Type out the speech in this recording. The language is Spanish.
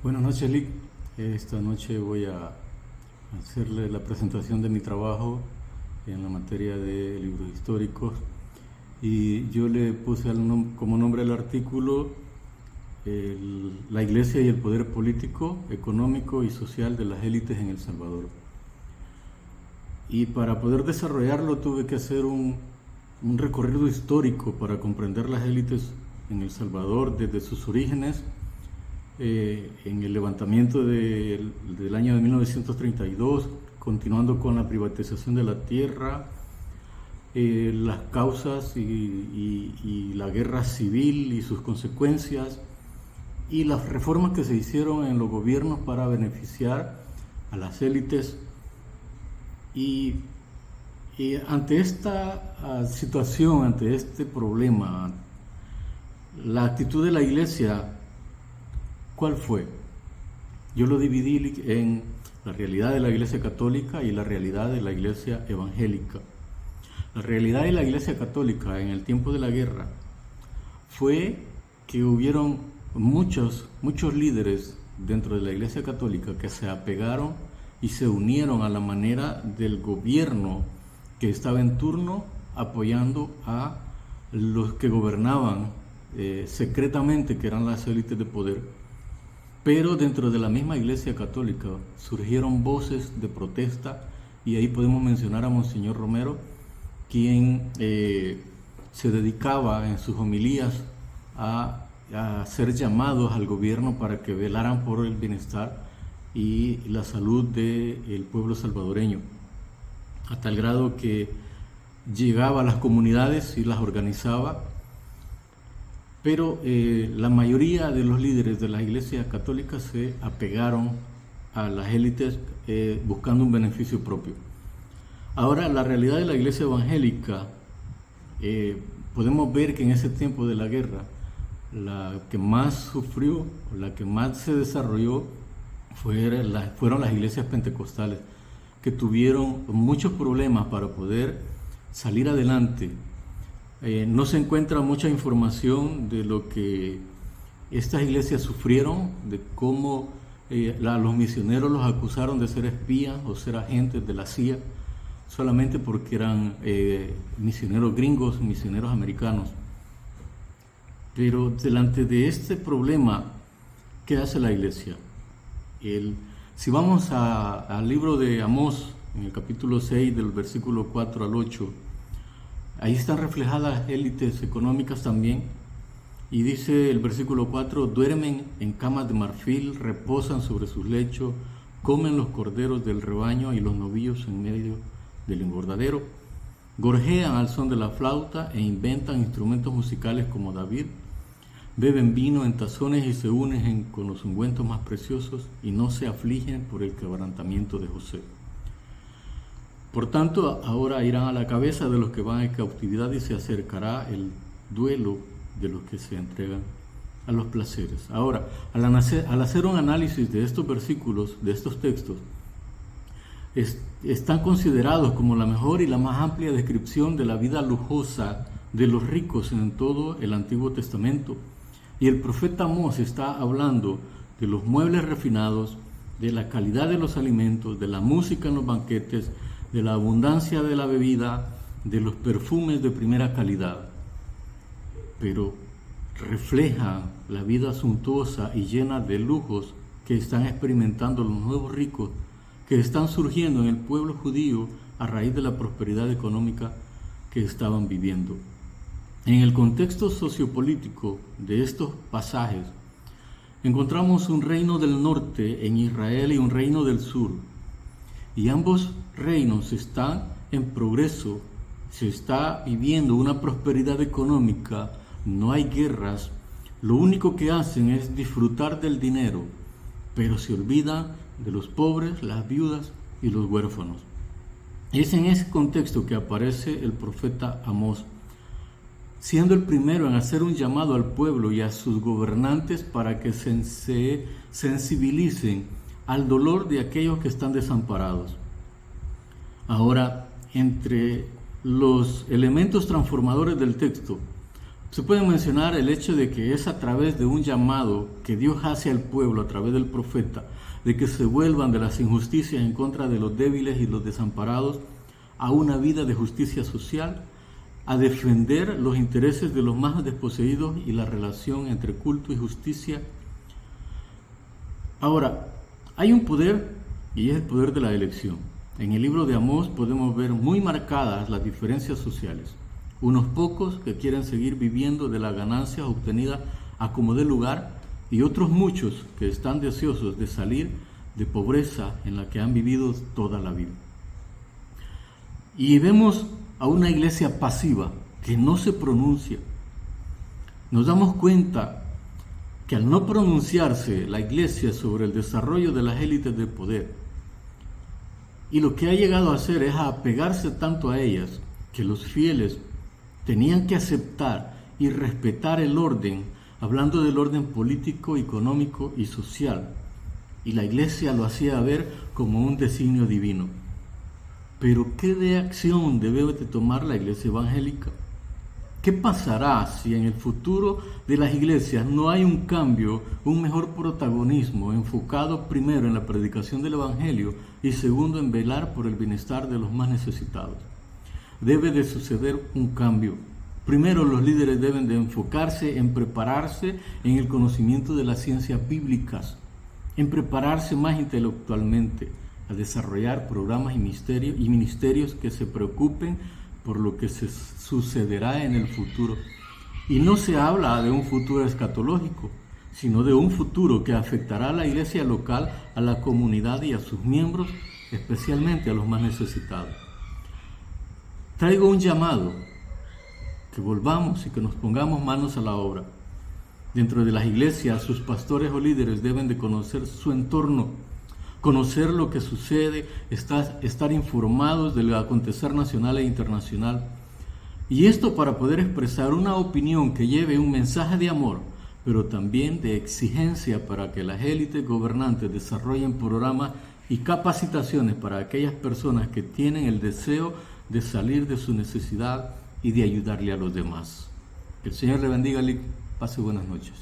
Buenas noches, Lick. Esta noche voy a hacerle la presentación de mi trabajo en la materia de libros históricos y yo le puse como nombre al artículo La Iglesia y el poder político, económico y social de las élites en El Salvador. Y para poder desarrollarlo tuve que hacer un recorrido histórico para comprender las élites en El Salvador desde sus orígenes, en el levantamiento del año de 1932, continuando con la privatización de la tierra, las causas y la guerra civil y sus consecuencias, y las reformas que se hicieron en los gobiernos para beneficiar a las élites. Y ante esta situación, ante este problema, la actitud de la Iglesia, ¿cuál fue? Yo lo dividí en la realidad de la Iglesia Católica y la realidad de la Iglesia Evangélica. La realidad de la Iglesia Católica en el tiempo de la guerra fue que hubieron muchos líderes dentro de la Iglesia Católica que se apegaron y se unieron a la manera del gobierno que estaba en turno, apoyando a los que gobernaban secretamente, que eran las élites de poder. Pero dentro de la misma Iglesia Católica surgieron voces de protesta, y ahí podemos mencionar a Monseñor Romero, quien se dedicaba en sus homilías a hacer llamados al gobierno para que velaran por el bienestar y la salud del pueblo salvadoreño, a tal grado que llegaba a las comunidades y las organizaba. Pero la mayoría de los líderes de la Iglesia Católica se apegaron a las élites buscando un beneficio propio. Ahora, la realidad de la Iglesia Evangélica, podemos ver que en ese tiempo de la guerra, la que más sufrió, la que más se desarrolló, fueron las iglesias pentecostales, que tuvieron muchos problemas para poder salir adelante. No se encuentra mucha información de lo que estas iglesias sufrieron, de cómo los misioneros los acusaron de ser espías o ser agentes de la CIA, solamente porque eran misioneros gringos, misioneros americanos. Pero delante de este problema, ¿qué hace la iglesia? Si vamos al libro de Amós, en el capítulo 6, del versículo 4 al 8, ahí están reflejadas élites económicas también, y dice el versículo 4: duermen en camas de marfil, reposan sobre sus lechos, comen los corderos del rebaño y los novillos en medio del engordadero, gorjean al son de la flauta e inventan instrumentos musicales como David, beben vino en tazones y se unen con los ungüentos más preciosos y no se afligen por el quebrantamiento de José. Por tanto, ahora irán a la cabeza de los que van en cautividad y se acercará el duelo de los que se entregan a los placeres. Ahora, al hacer un análisis de estos versículos, de estos textos, están considerados como la mejor y la más amplia descripción de la vida lujosa de los ricos en todo el Antiguo Testamento. Y el profeta Amós está hablando de los muebles refinados, de la calidad de los alimentos, de la música en los banquetes, de la abundancia de la bebida, de los perfumes de primera calidad. Pero refleja la vida suntuosa y llena de lujos que están experimentando los nuevos ricos que están surgiendo en el pueblo judío a raíz de la prosperidad económica que estaban viviendo. En el contexto sociopolítico de estos pasajes, encontramos un reino del norte en Israel y un reino del sur, y ambos reinos están en progreso, se está viviendo una prosperidad económica, no hay guerras, lo único que hacen es disfrutar del dinero, pero se olvidan de los pobres, las viudas y los huérfanos. Es en ese contexto que aparece el profeta Amós, siendo el primero en hacer un llamado al pueblo y a sus gobernantes para que se sensibilicen al dolor de aquellos que están desamparados. Ahora, entre los elementos transformadores del texto, Se puede mencionar el hecho de que es a través de un llamado que Dios hace al pueblo a través del profeta, de que se vuelvan de las injusticias en contra de los débiles y los desamparados a una vida de justicia social, a defender los intereses de los más desposeídos y la relación entre culto y justicia. Ahora, hay un poder y es el poder de la elección. En el libro de Amós podemos ver muy marcadas las diferencias sociales. Unos pocos que quieren seguir viviendo de las ganancias obtenidas a como dé lugar y otros muchos que están deseosos de salir de pobreza en la que han vivido toda la vida. Y vemos a una iglesia pasiva que no se pronuncia. Nos damos cuenta que al no pronunciarse la iglesia sobre el desarrollo de las élites de poder, y lo que ha llegado a hacer es a apegarse tanto a ellas, que los fieles tenían que aceptar y respetar el orden, hablando del orden político, económico y social, y la iglesia lo hacía ver como un designio divino. Pero ¿qué de acción debe de tomar la iglesia evangélica? ¿Qué pasará si en el futuro de las iglesias no hay un cambio, un mejor protagonismo enfocado primero en la predicación del evangelio y segundo en velar por el bienestar de los más necesitados? Debe de suceder un cambio. Primero, los líderes deben de enfocarse en prepararse en el conocimiento de las ciencias bíblicas, en prepararse más intelectualmente, a desarrollar programas y ministerios que se preocupen por lo que se sucederá en el futuro. Y no se habla de un futuro escatológico, sino de un futuro que afectará a la iglesia local, a la comunidad y a sus miembros, especialmente a los más necesitados. Traigo un llamado, que volvamos y que nos pongamos manos a la obra. Dentro de las iglesias, sus pastores o líderes deben de conocer su entorno, conocer lo que sucede, estar informados del acontecer nacional e internacional. Y esto para poder expresar una opinión que lleve un mensaje de amor, pero también de exigencia para que las élites gobernantes desarrollen programas y capacitaciones para aquellas personas que tienen el deseo de salir de su necesidad y de ayudarle a los demás. Que el Señor le bendiga y pase buenas noches.